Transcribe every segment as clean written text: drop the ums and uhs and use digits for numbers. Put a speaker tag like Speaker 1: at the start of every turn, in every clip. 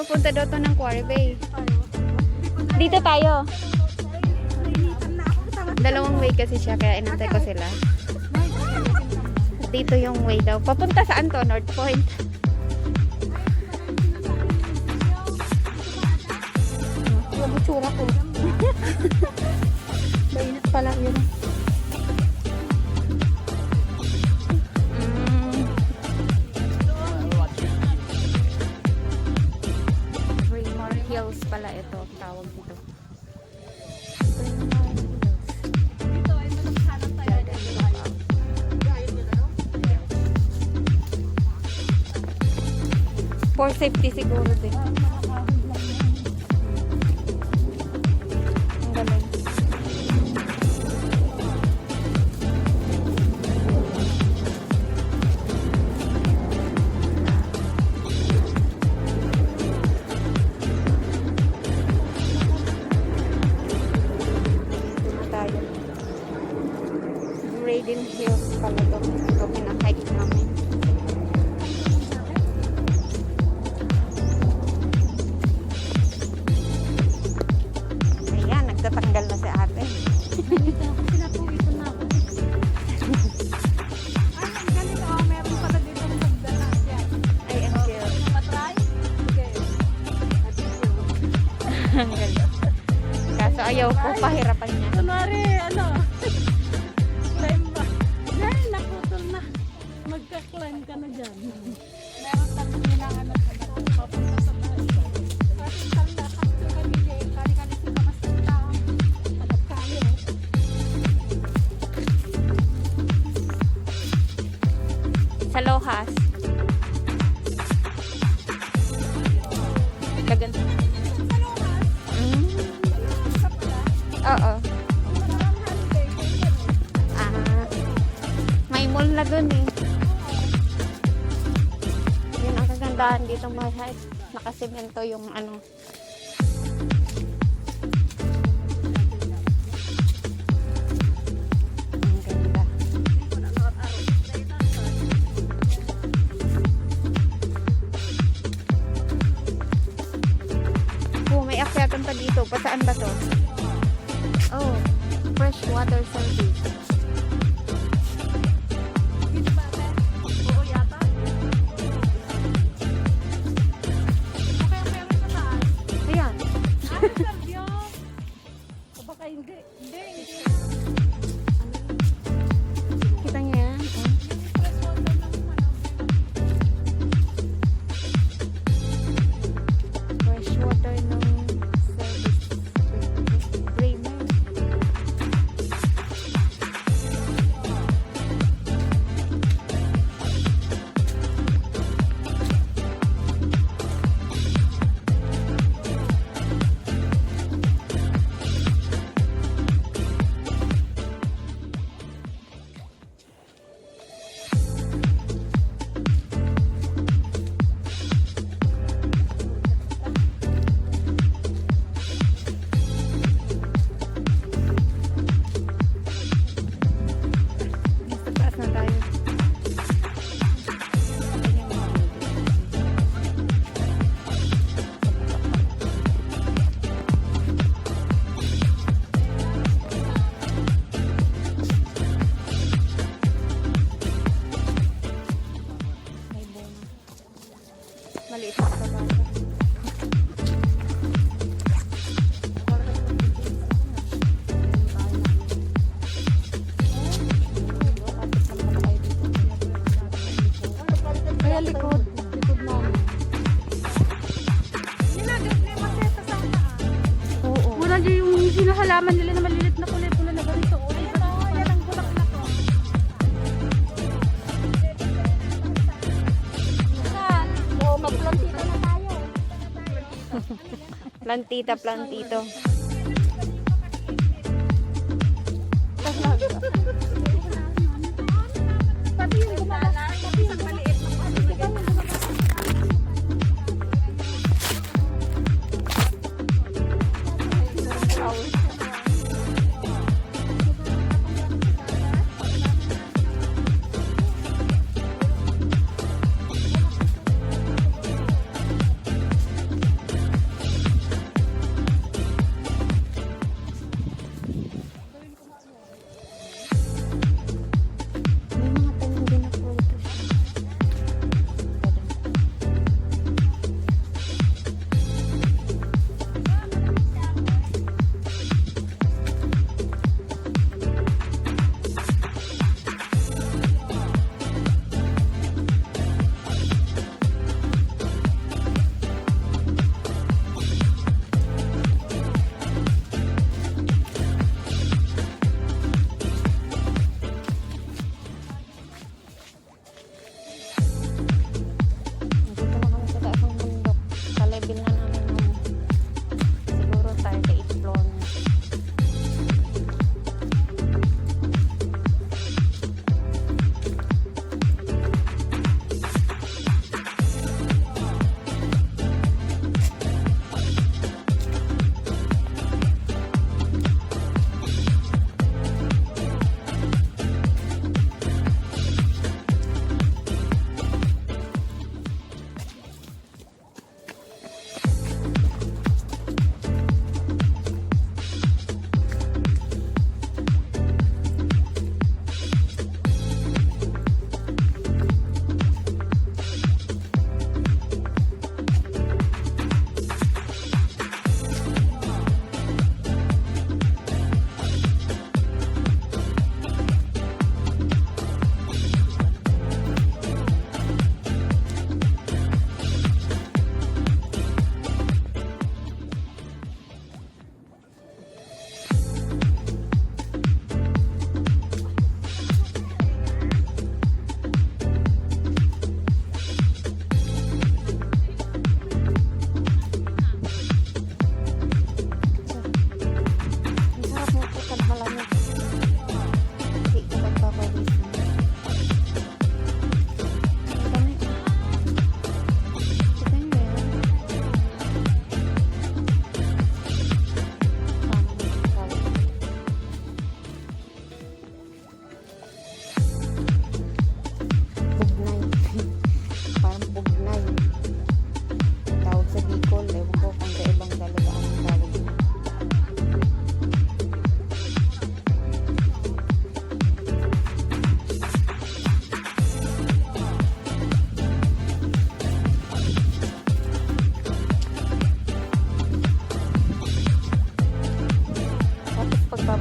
Speaker 1: papunta daw to ng Quarry Bay. Dito tayo. Dalawang way kasi siya, kaya inantay ko sila. Dito yung way daw. Papunta saan to? North Point.
Speaker 2: Yung itsura ko. Mainit pala yun.
Speaker 1: Braemar Hills pala ito. Tawag dito. 450 siguro din. Ang galing. Tayo. Braden Hills pala ito. Ito pinaka-hike namin. Tatanggal na si ate.
Speaker 2: Pinapuwisan na ako. Ay, ang galing. Oh, meron pala dito ng magdala.
Speaker 1: Ay, ang cute.
Speaker 2: Matry? Okay.
Speaker 1: Ang galing. Kaso ayaw ko, pahirapan niya.
Speaker 2: Kunwari, ano? Climb ba? Dahil naputol na. Magka-climb ka na dyan. Meron tayong kailangan na papunta sa taas. Kasi tanda, kapto kami dyan. Kali-kali sila mas tao. Patap kayo.
Speaker 1: Sa Lohas. Kaganda. Oo. May mall na dun eh. Yun ang kagandahan dito mahal. Nakasemento yung ano. Ang ganda. Oh, may akyatan pa dito. Pa saan ba to? Oh, fresh water service.
Speaker 2: Dito ba, ate? Oo, yata. Okay, meron sa taas.
Speaker 1: Ayan.
Speaker 2: Ay, Sergio! O baka hindi. Hindi.
Speaker 1: Kita niyo yan? Oh.
Speaker 2: Fresh water lang naman.
Speaker 1: Fresh water ng service. Braemar. Sa taas na tayo. May bunga. Maliit na sa bata.
Speaker 2: Kaya likod. Likod namin. Ninagat na yung maseta sa taas.
Speaker 1: Oo.
Speaker 2: Wala dyan yung sinahalaman nila na malilit na kulay pula na ganito. Ayan o, yan ang bulak-bulak o. Saan? Oo, mag-plantita na tayo.
Speaker 1: Plantita, plantito.
Speaker 2: Pati yung gumala. Pati yung maliit na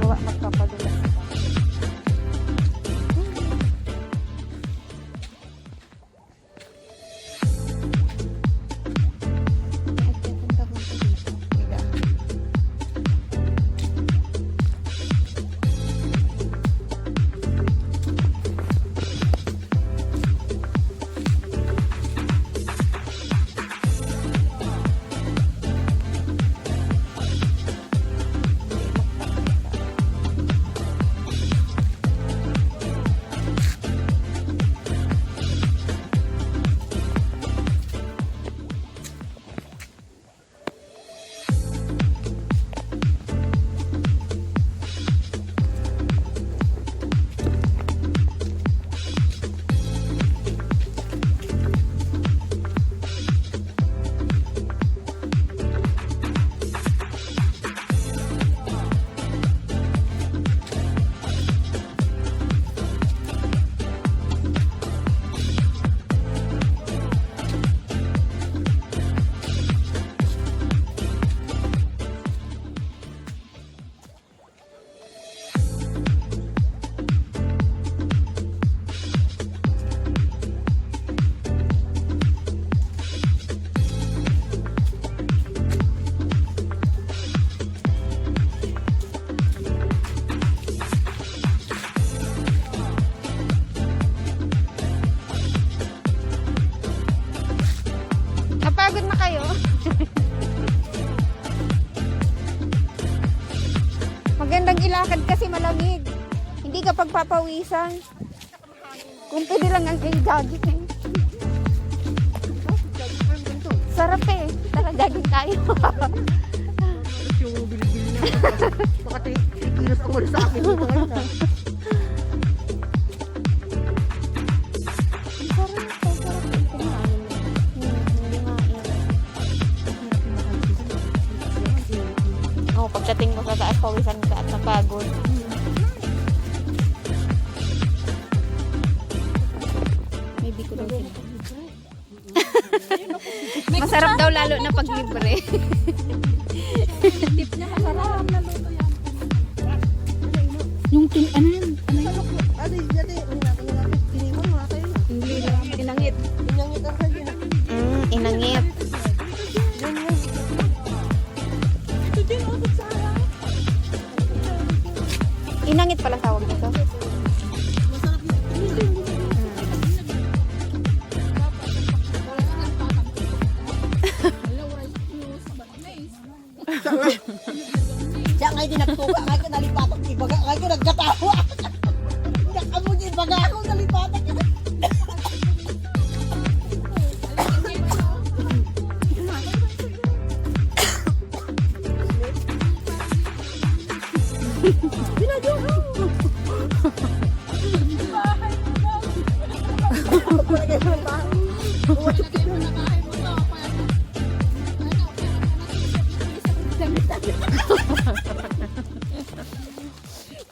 Speaker 1: gawa magpapadulas. Napagod na kayo? Magandang ilakad kasi malamig. Hindi ka pagpapawisan. Kung pwede lang ang jogging eh. Sarap eh. Tara, jogging tayo.
Speaker 3: Yung bilibili na. Baka tigilas ko sa akin.
Speaker 1: Oh, pagdating mo sa taas, pawisan ka at napagod. Maybe ko daw sila. Masarap daw lalo na pag libre.
Speaker 2: Tip niya masarap na luto yan. Yung ano yan?
Speaker 3: Adi, jadi, tinimon mga kayo.
Speaker 2: Inangit.
Speaker 3: Inangit ang kayo.
Speaker 1: Inangit.
Speaker 2: Ito din abot sa harap.
Speaker 1: Inangit pala tawag dito.
Speaker 3: Siya ngay din nagtuga, ngay ko nalipatok ibaga, ngay ko nagkatawa. Nakamo niya ibaga ako nalipatok.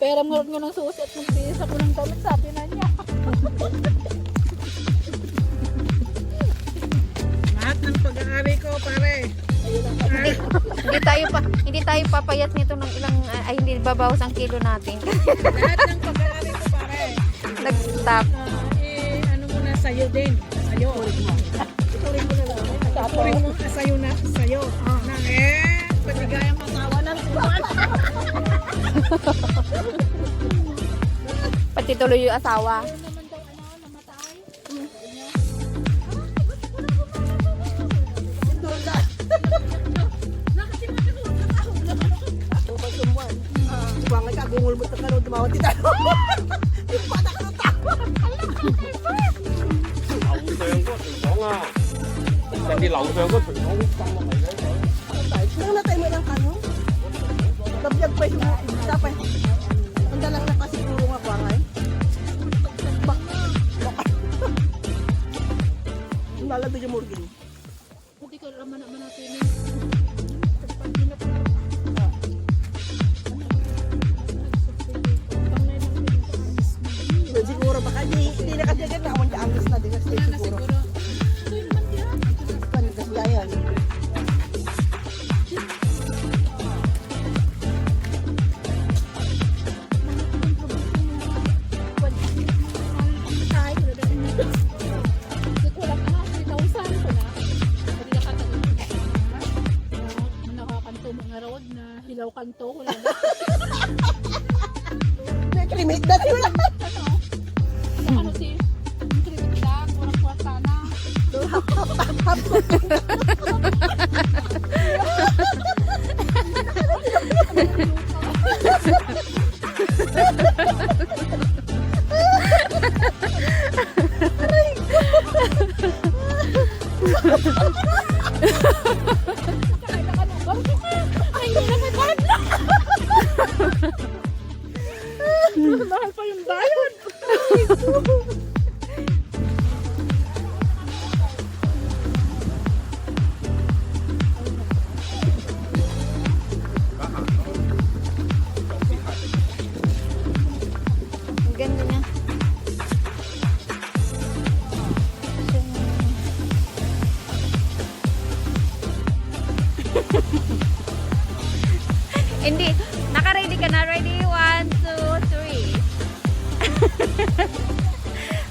Speaker 2: Pero murag nga ng susi at magbihis ako ng damit, sabi na niya.
Speaker 3: Lahat ng pag-aari ko, pare.
Speaker 1: Hindi tayo papayat nito ng ilang ay hindi babawas ang kilo natin.
Speaker 3: Lahat ng pag-aari ko, pare.
Speaker 1: Nag-stop.
Speaker 3: Ano mo na sa'yo din. Sa'yo. Ituloy mo na lang. Ituloy mo na sa'yo na. Sa'yo. Na patigayang asawa ng kuwan.
Speaker 1: Pati tuloy yung asawa.
Speaker 2: Naman daw namatay.
Speaker 3: Tumpag-tumbuan. Bangay ka, gungol mo na karoon, tumawad din tayo. Yung pata ka ng tawa. Nang natay mo ilang kano? Tabiyag pa yung tapay. Ang dalang na kasi puro nga bangay. Lalado yung murgin.
Speaker 2: Hindi ko naman natin.
Speaker 3: Siguro baka hindi na kasi agad na awan ang na din siguro. Siguro. Pan kasi yan.
Speaker 2: wag na. Hilaw kanto, wala na.
Speaker 3: May cremate na sila.
Speaker 2: Ano si? Yung kritik lang, walang kwarta na. Ay, hindi na may badla. Mahal pa yung bayad.
Speaker 1: Ang ganda niya. Hindi. Naka-ready ka na. Ready? 1, 2, 3.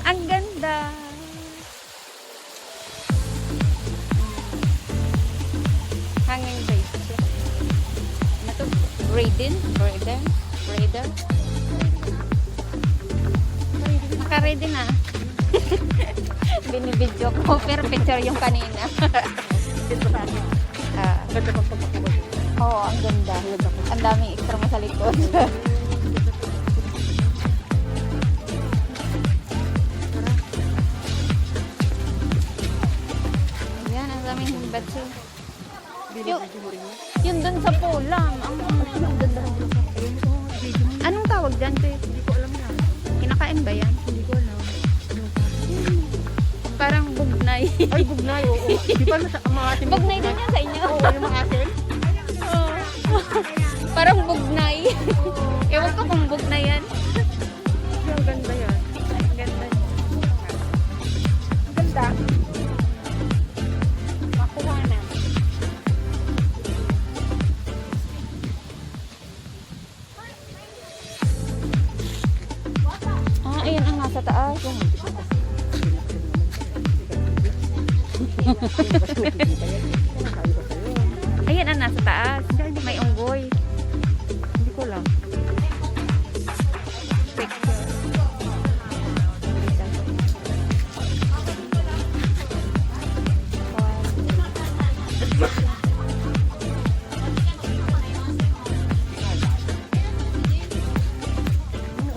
Speaker 1: Ang ganda. Hanging base siya. Ano to? Raiden? Raider? Naka-ready na. Binibidyo ko. Pero picture yung kanina.
Speaker 3: Ganda pang pagpakuha.
Speaker 1: Oo, ang ganda. Ang daming extra mo sa likod. Ayan, ang daming batso. Yun dun sa pulang. Ang ganda ng bulak. Anong tawag dyan, te?
Speaker 3: Hindi ko alam yan.
Speaker 1: Kinakain ba yan?
Speaker 3: Hindi ko alam.
Speaker 1: Parang bugnay.
Speaker 3: Ay, bugnay, oo. Di ba ang mga atin?
Speaker 1: Bugnay din yan sa inyo.
Speaker 3: Oo, yung mga atin.
Speaker 1: Parang bugnay. Ewan ko kung bugnay yan.
Speaker 3: Ang ganda yan.
Speaker 1: Ang ganda.
Speaker 3: Ang ganda.
Speaker 1: Makuha na. Ayan ang nasa taas. Ayan ang nasa taas. May unggoy.
Speaker 3: Hindi ko alam.
Speaker 1: Picture.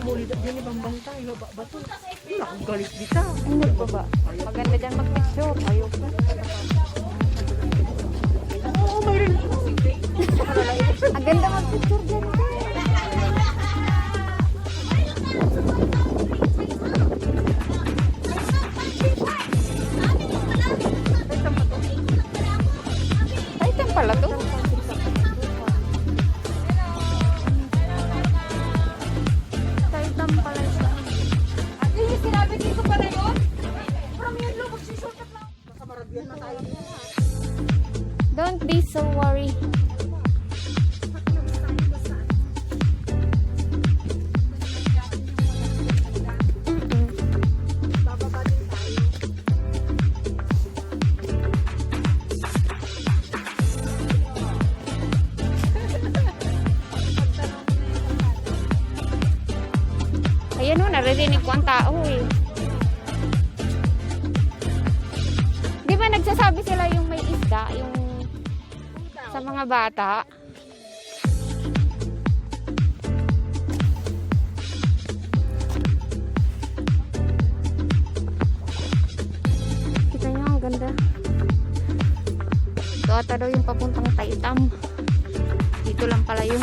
Speaker 3: Umuli din ibang bangta. Bato. Ang galit dito.
Speaker 1: Ang nagbaba. Maganda dyan mag-picture. Ayaw ko.
Speaker 3: Oo, mayroon.
Speaker 1: Ang ganda mag-picture dyan. Titan pala to. Titan pala siya.
Speaker 2: Sinabi dito pala yun? From yun lo, magsisultat lang.
Speaker 3: Kasamarabihan na tayo.
Speaker 1: Don't be so worried. Ayan o, naririnig ko ang tao eh. Di ba nagsasabi sila yung may isda, yung sa mga bata? Kita nyo, ang ganda. Ito ata daw yung papuntang Taitam. Dito lang pala yun.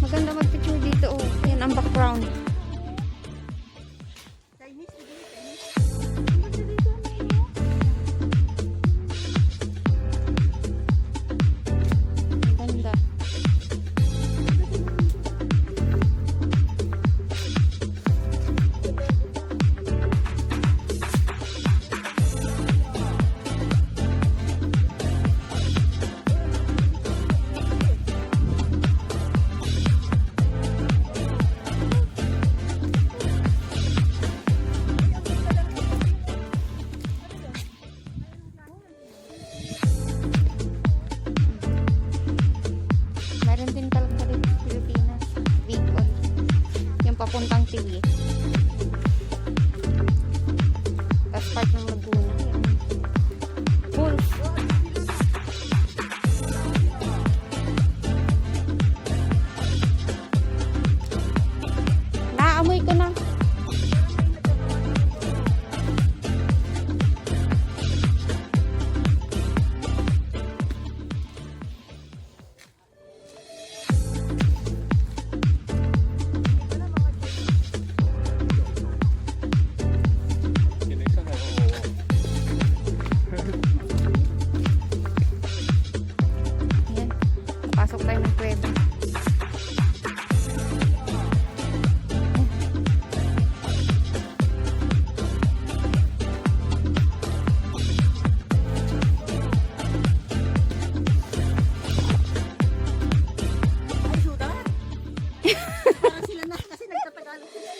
Speaker 1: Maganda mag-picture dito, oh. Yan ang background. Ang ganda. papuntang Tigi. Tapos part ng Laguna. Pulse. Naamoy ko na. Ayan. Pasok tayo ng kuweba.
Speaker 3: Ay, suda. Parang sila na kasi nagtatagalog sila.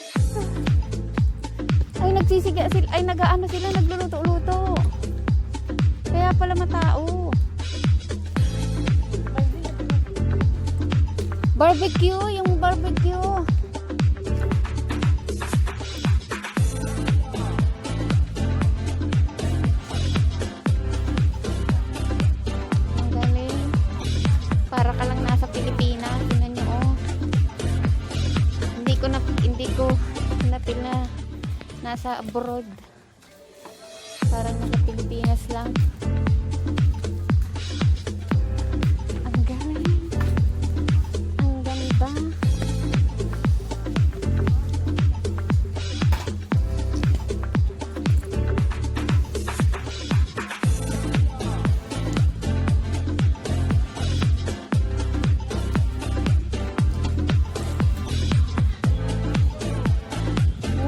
Speaker 1: Ay, nagsisiga sila. Ay, nag-ano sila, nagluluto-luto. Kaya pala matao. Barbecue, yung barbecue. Ang galing. Para ka lang nasa Pilipinas. Tingnan nyo, oh. Hindi ko na-feel na nasa abroad. Parang nasa Pilipinas lang. Ang galing. Ang ganda.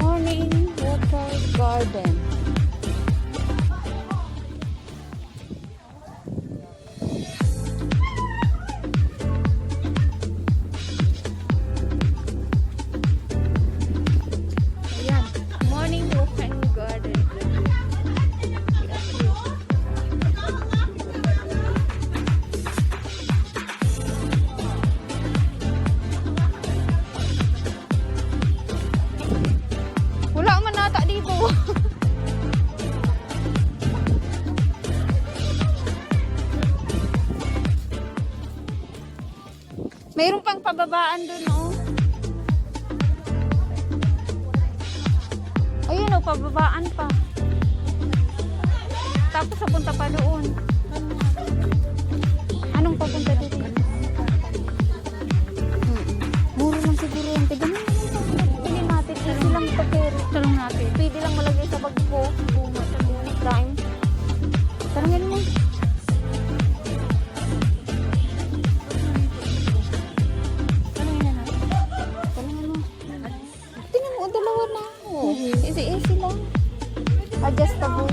Speaker 1: Morning water garden. Ayan, morning water garden. Wala man nata dito. Mayroon pang pababaan dun, oh. Ayun, oh, pababaan pa. Tapos papunta pa doon. Anong papunta dito? Mura lang siguro yan. Tignan mo naman. Pili natin. Easy lang papero. Talong natin. Pwede lang malagay sa bag ko. Buma sa unit time. Talangin mo. Talangin na natin. Talangin mo. Tingnan mo, dalawa na. Oh. Easy lang. Adjustable.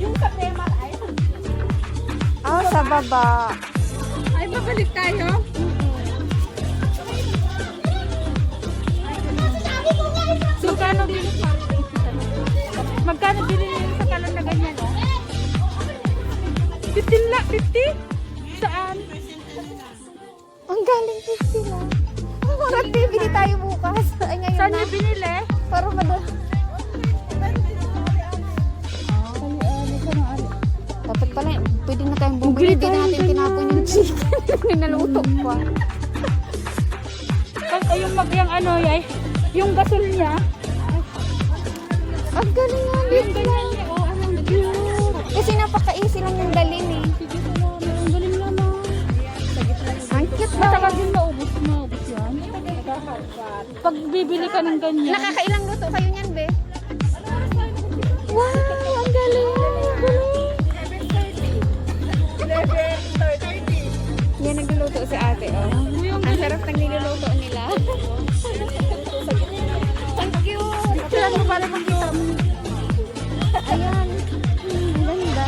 Speaker 3: Yung sa tema ay.
Speaker 1: Ah, sa baba.
Speaker 3: Ay, babalik tayo.
Speaker 2: So, kano bili? Magkano bili niyo sa kalon na ganyan? 15 lang, 50? Saan?
Speaker 1: Ang galing 50 lang. Ang mura, bibili tayo bukas. Ay, ngayon
Speaker 2: Saan
Speaker 1: na.
Speaker 2: niyo binili?
Speaker 1: Para madala. Dapat pala, pwede na tayong bumili. Hindi natin tinapon yung chicken. Ninaluto pa.
Speaker 2: Kasi yung yung ano, yung gasol niya.
Speaker 1: Ang galing nga
Speaker 2: Yung
Speaker 1: nito.
Speaker 2: ganyan niya, oh, ang cute.
Speaker 1: Kasi napaka-easy lang yung dalhin eh.
Speaker 2: Sige po naman, ang galing naman.
Speaker 1: Ang cute ba?
Speaker 2: Matagal din maubos yan. Pag bibili ka ng ganyan.
Speaker 1: Nakakailang luto kayo niyan, be? Wow, ang galing. Ang galing.
Speaker 3: 11:30.
Speaker 1: Yan, nagluluto si ate, oh. Ang sarap ng niluluto nila. Ang cute.
Speaker 2: Kailan mo pala makita mo?
Speaker 1: Ayan. Ang ganda.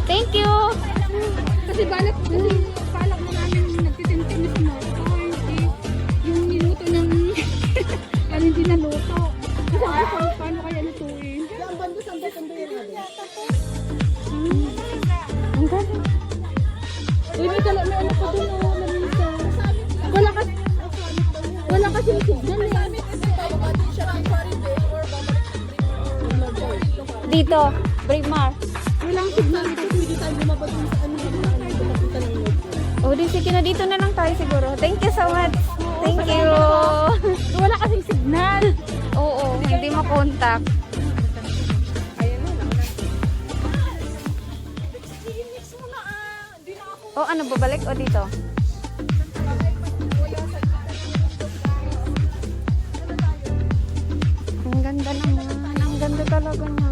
Speaker 1: Thank you.
Speaker 2: Kasi balak na namin nagtitintin na si Marco. Yung niluto ng ano hindi naluto.
Speaker 1: dito. Braemar.
Speaker 3: Walang signal ito. Pwede tayo bumaba dun sa ano. Papunta ng loob.
Speaker 1: O, di sige na dito na lang tayo siguro. Thank you so much. Thank you.
Speaker 2: Wala kasing signal.
Speaker 1: Oo, hindi makontak.
Speaker 3: Ayan na, nauna.
Speaker 1: O, ano, babalik o dito? Ang ganda naman. Ang ganda talaga na.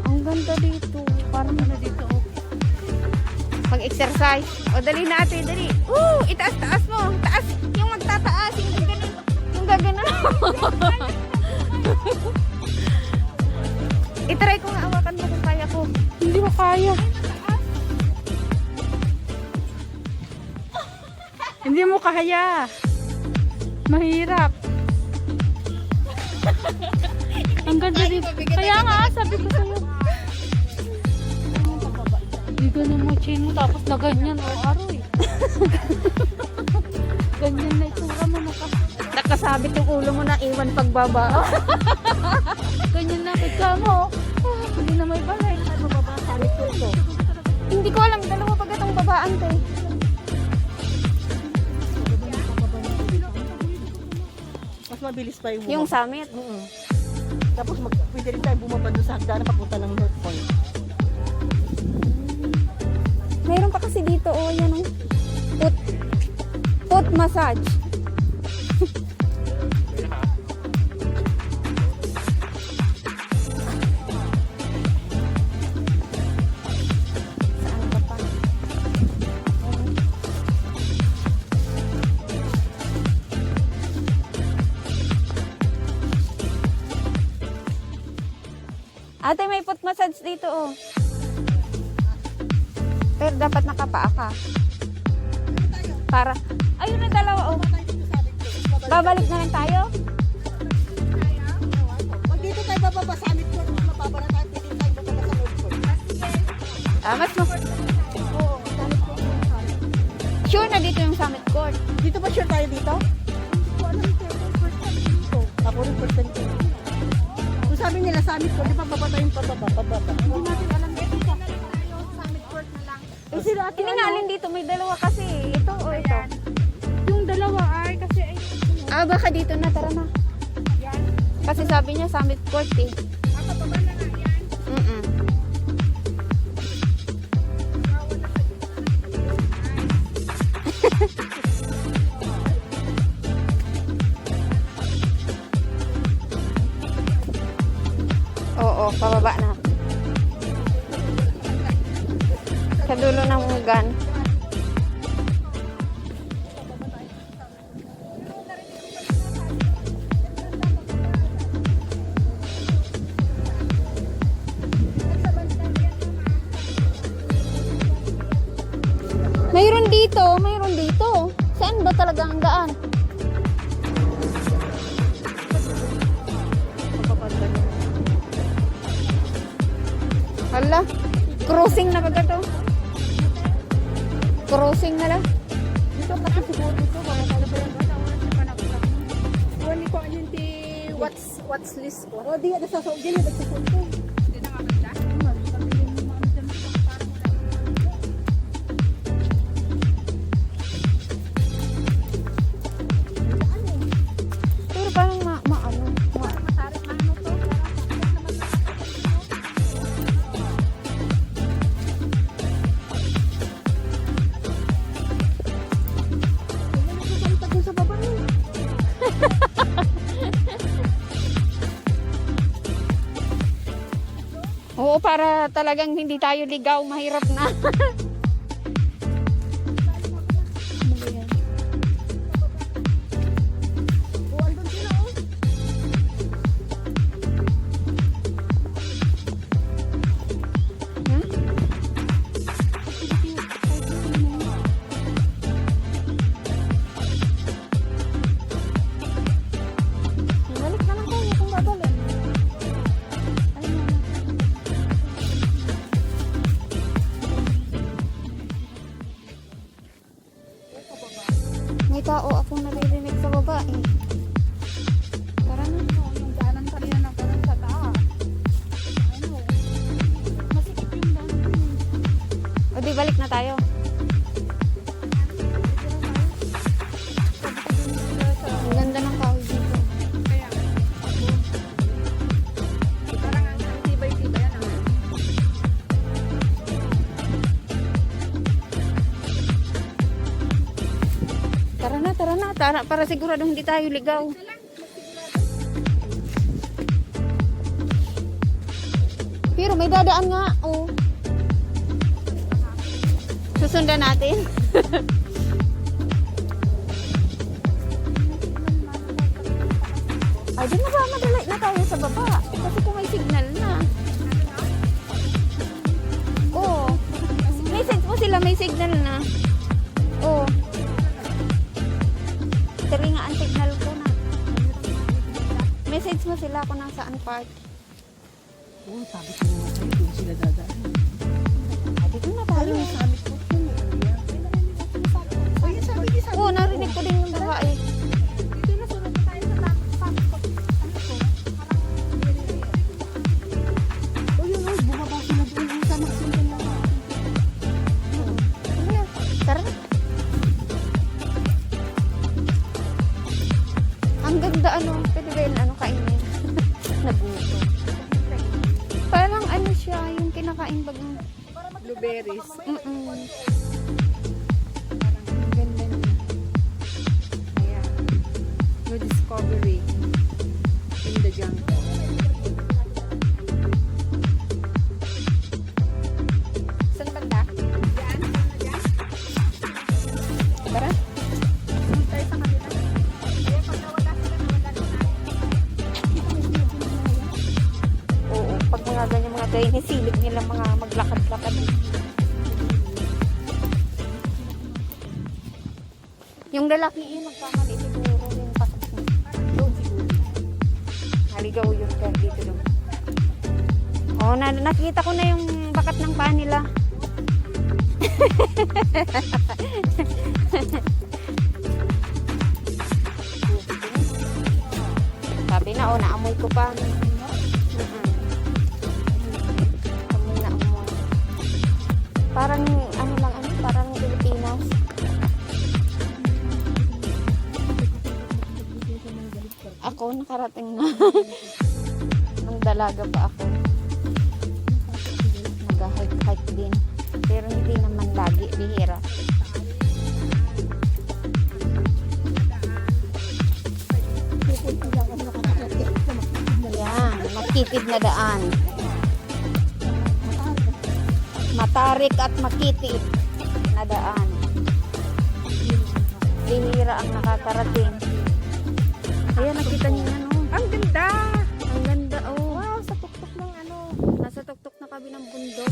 Speaker 1: Ang ganda dito. Parang na dito. Mag-exercise. O, dali natin, dali. Itaas-taas mo. Taas. Yung magtataas. Yung gaganon. Yung gaganon. Itry ko nga awakan mo kung kaya ko.
Speaker 2: Hindi ko kaya. Hindi mo kaya. Mahirap. Ang ganda dito. Kaya nga, sabi ko sa'yo. Hindi ka na mo chin mo tapos na ganyan. O, aroy. Ganyan na itura mo naka.
Speaker 1: Nakasabit yung ulo mo na iwan pagbaba.
Speaker 2: Ganyan na ikaw mo. Hindi na may balay.
Speaker 3: Ano ba ba? Salit ko ito.
Speaker 1: Hindi ko alam. Dalawa pag itong babaan to eh.
Speaker 3: Mas mabilis pa yung
Speaker 1: Yung summit.
Speaker 3: Tapos pwede rin tayo bumaba doon sa hagdanan papunta ng North Point.
Speaker 1: Mayroon pa kasi dito, oh, yan oh. Foot massage. Saan ka pa? Ate, may foot massage dito, oh. Pero dapat nakapaa ka. Para, ayun na dalawa, oh. Babalik na lang tayo?
Speaker 3: Pag dito tayo bababa sa Summit Court, mababa na tayo, pwede tayo bababa sa North Point.
Speaker 1: Mas mo.
Speaker 3: Oo, Summit Court yung Summit.
Speaker 1: Sure na dito yung Summit Court.
Speaker 3: Dito ba sure tayo dito? Hindi ko alam ito. First time dito. Ako rin first time dito. Kung sabi nila Summit Court, di ba bababa tayong pababa? Hindi natin alam dito. Summit Court na lang.
Speaker 2: Eh sila ate,
Speaker 1: Hindi nga alin dito, may dalawa kasi. Ito o ito.
Speaker 2: yung dalawa ay kasi ay
Speaker 1: Baka dito na, tara na. Kasi sabi niya Summit Court eh. Mm-mm. Oo, pababa na. Sa dulo ng ugan. Mayroon dito. Saan ba talaga ang daan? Hala, crossing na ba to? Crossing na lang.
Speaker 3: Dito kasi siguro dito, wala tayo ba yung wala ko ano yung what's list ko. O di, nasasaw din yung nagsasot ko. Hindi na maganda?
Speaker 1: Pero parang maano.
Speaker 3: Masarit na ano to. Nagsasalita ko sa baba yun.
Speaker 1: Oo, para talagang hindi tayo ligaw, mahirap na. Ano ba yan?
Speaker 3: O, andun sila o.
Speaker 1: Hmm? Balik na lang tayo kung babalik. Ayun na. May tao akong naririnig sa baba eh. Tara na.
Speaker 3: Yung daanan kanina na parang sa taas.
Speaker 1: na tayo. Ang ganda ng kahoy dito.
Speaker 3: Parang ang tibay-tibay yan.
Speaker 1: Tara na. Para sigurado hindi tayo ligaw. Pero may dadaan nga. Oh. Susundan natin. Ay, di na ba madali na tayo sa baba? Kasi kung may signal na. Oo. Message mo sila may signal na. Oo. Tari nga ang signal ko na. Message mo sila kung nasaan part.
Speaker 3: Oo, sabi ko nga kayo, doon sila dadaan.
Speaker 1: Ay, dito na tayo.
Speaker 3: Ayun, sabi ko yun. Ayun, sabi niya, sabi
Speaker 1: Oo, narinig ko din yung babae.
Speaker 3: Dito na, sunod na tayo sa sabi ko. Ano to? O yun, bumaba sila doon. Yung sama, sundan lang natin.
Speaker 1: Tara. Ang ganda ano, pwede ba yun ano kainin? Nagutom. Parang ano siya, yung kinakain bagang
Speaker 3: Blueberries.
Speaker 1: mm-mm. Parang ang ganda niya.
Speaker 3: Ayan. No discovery in the jungle.
Speaker 1: Saan banda?
Speaker 3: Diyan? Diyan?
Speaker 1: Tara.
Speaker 3: Sunod tayo sa kanila. Kaya pag nawala sila, nawala na tayo.
Speaker 1: Oo, pag mga ganyan mga tayo, nisilip nila mga maglakad-lakad. Yung lalaki yun, magkamali siguro yung pasok niya. Doon siguro. Naligaw yun kaya dito doon. Oo, nakita ko na yung bakat ng paa nila. Sabi na, naamoy ko pa. Amoy na amoy. Parang, parang Pilipinas. Ako, nakarating na. Nung dalaga pa ako. Nag-hike din. Pero hindi naman lagi, bihira. Yan, makitid na daan. Matarik at makitid na daan. Bihira ang nakakarating. Ayan, nakita niyo yan, oh.
Speaker 3: Ang ganda!
Speaker 1: Ang ganda, oh.
Speaker 3: Wow, sa tuktok ng ano.
Speaker 1: Nasa tuktok na kami ng bundok.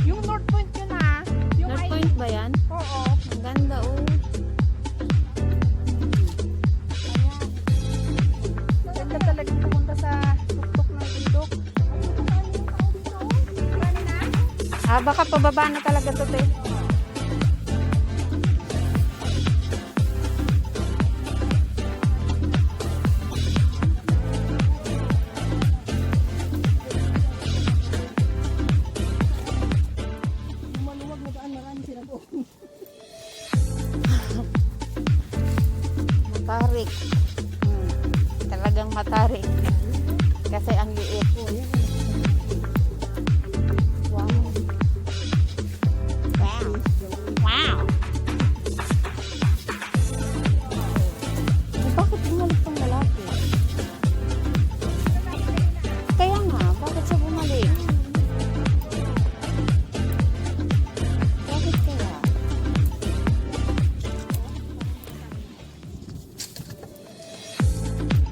Speaker 3: Yung North Point yun ah. Yung
Speaker 1: North
Speaker 3: ay-
Speaker 1: Point ba yan?
Speaker 3: Oo.
Speaker 1: Ang ganda, oh.
Speaker 3: Ganda talagang pumunta sa tuktok ng bundok.
Speaker 1: Baka pababa na talaga to, te.
Speaker 3: Maluwag na daan, marami sila po.
Speaker 1: Matarik. Talagang matarik. Kasi ang liit. Wow. Wow. Wow. Bakit bumalik tong lalaki? Kaya nga, bakit siya bumalik? Bakit kaya?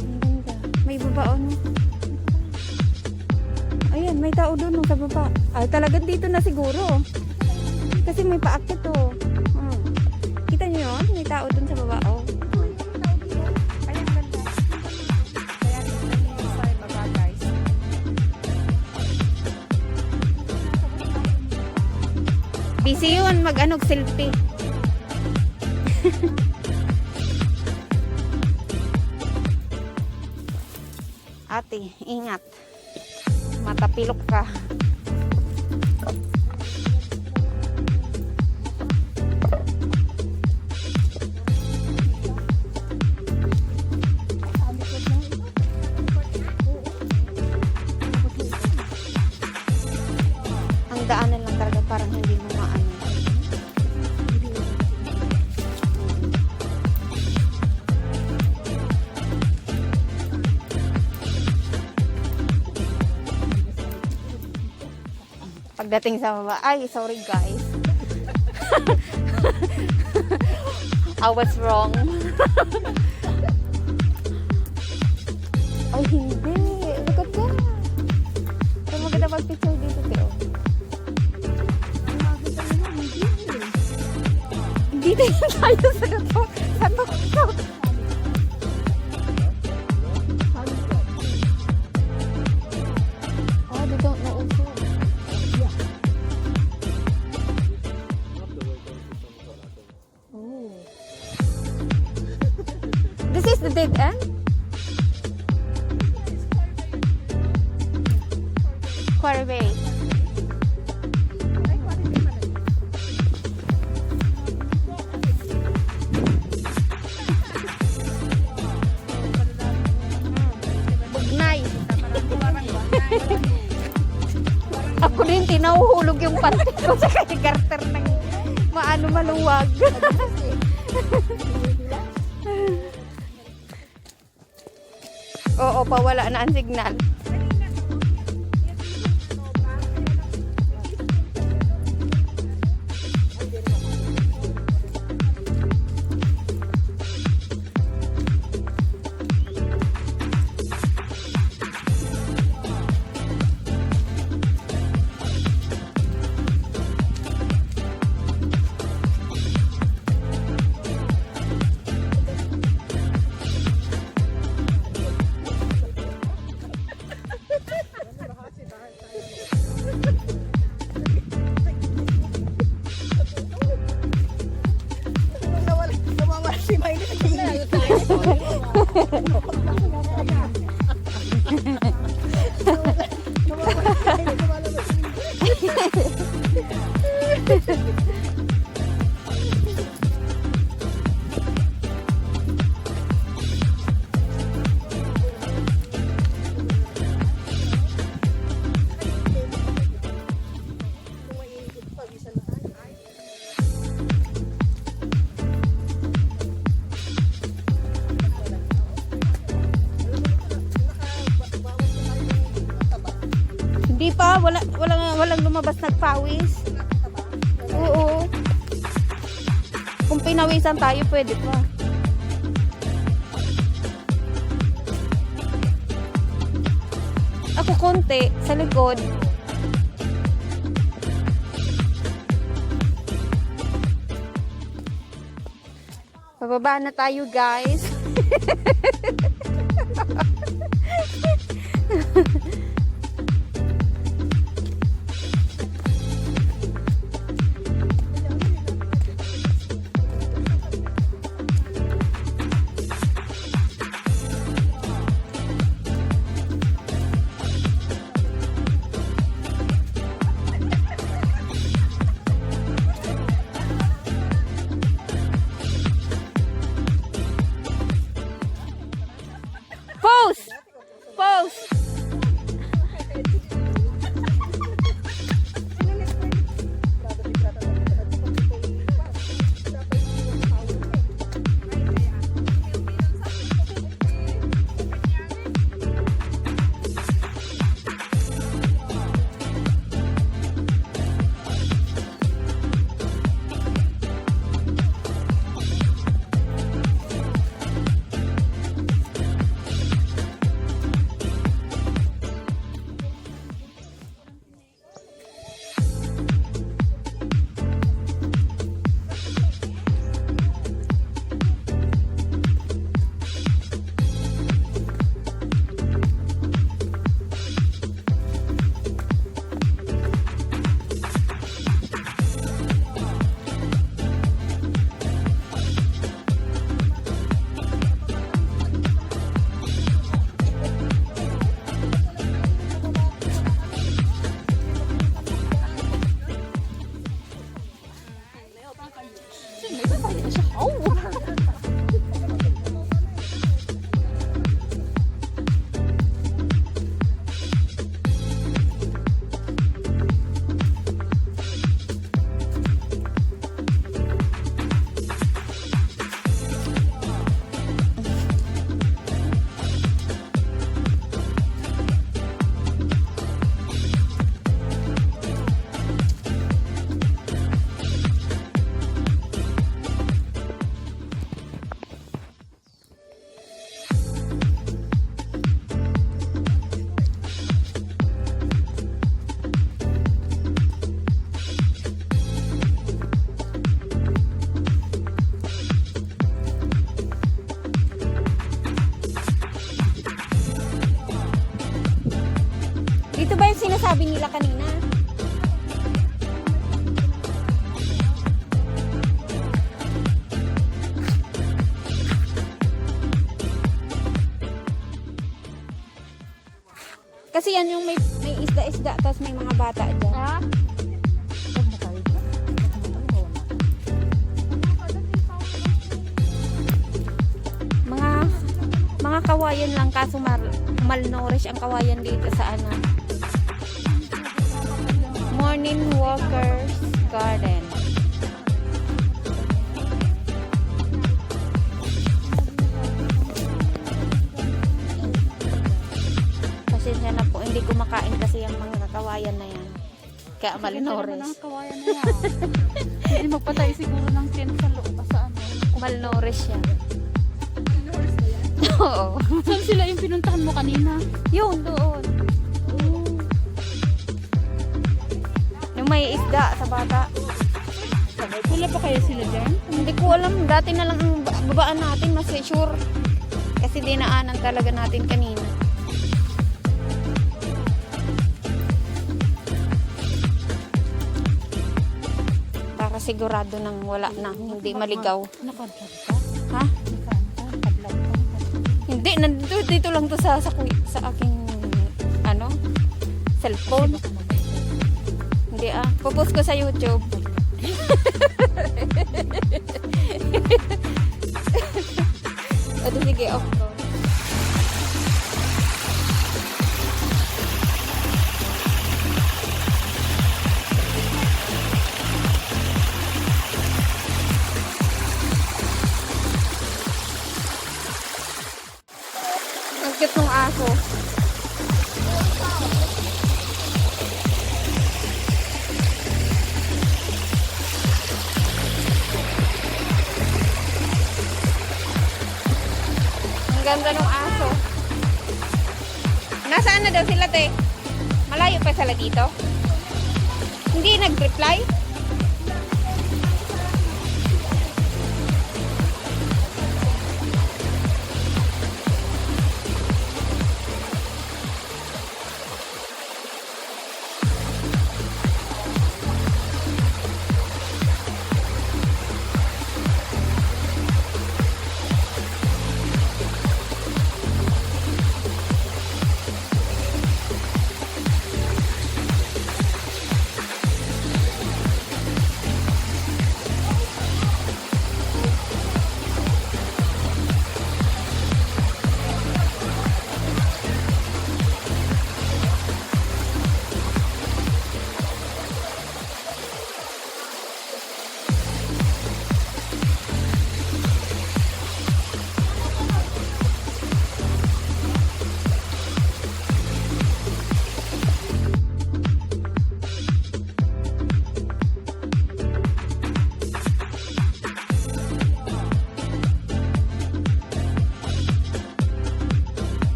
Speaker 1: Ang ganda. May babaon. Ayan, may tao doon sa baba. Ay, talagang dito na siguro. Kasi may paakit oh. Kita niyo yun? May tao doon sa baba oh.
Speaker 3: Ay, ang ganda. Kaya tingnan niyo sa baba, guys.
Speaker 1: Busy yun, mag-anog selfie. Ate, ingat. Matapilok ka. Pagdating sa baba, ay, sorry guys. I was wrong. Ay, hindi. Look at that. Ay, maganda mag-picture dito, Teo. Hindi din tayo sa gato. Sa gato. Oh, they don't know also. Oh. This is the dead end? Quarry Bay. Bugnay. Ako din, tinahuhulog yung panty ko sa kay garter ng maano maluwag. Oo, pawala na ang signal.
Speaker 3: Nawawala si Miley.
Speaker 1: Hindi pa, walang lumabas nagpawis. Oo. Kung pinawisan tayo, pwede pa. Ako konti, sa likod. Pababa na tayo, guys. kanina. Kasi yan yung may isda-isda, tapos may mga bata dyan.
Speaker 2: Ha?
Speaker 1: Mga kawayan lang, kaso malnourished ang kawayan dito sa ano. Morning Walkers Garden. Pasensya na po, hindi kumakain kasi yung mga kawayan na yan. Kaya malnourished.
Speaker 2: Ang kawayan na yan. Hindi magpatay siguro ng tiyan sa loob sa ano.
Speaker 1: Malnourished siya. Oo.
Speaker 2: Saan sila yung pinuntahan mo kanina?
Speaker 1: Yun, doon. Yung may isda sa bata.
Speaker 2: Wala pa kaya sila dyan?
Speaker 1: Hindi ko alam. Dati na lang ang babaan natin. Mas sure. Kasi dinaanan talaga natin kanina. Para sigurado nang wala na. Hindi maligaw.
Speaker 2: Nakablog ka?
Speaker 1: Ha?
Speaker 2: Nakablog ka?
Speaker 1: Hindi. Nandito dito lang to sa aking ano? Cellphone. Hindi ah. Pupost ko sa YouTube. Ito sige, off ko. Ang cute ng aso. Ang ganda ng aso. Nasaan na daw sila, te? Malayo pa sila dito? Hindi nag-reply?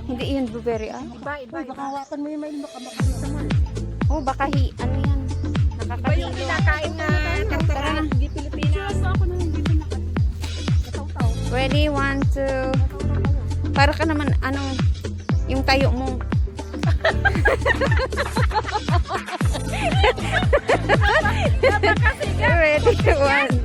Speaker 1: Hindi yan blueberry ah.
Speaker 3: Uy, baka hawakan mo yung mail, baka makakita mo.
Speaker 1: Oh, baka ano yan. Nakakahilo.
Speaker 3: Kinakain na
Speaker 1: Tara na.
Speaker 3: hindi Pilipinas.
Speaker 2: Siyas ako na hindi ko nakatid.
Speaker 3: Kataw-taw.
Speaker 1: Ready, 1, 2. Para ka naman, ano, yung tayo mo. Ready, 1,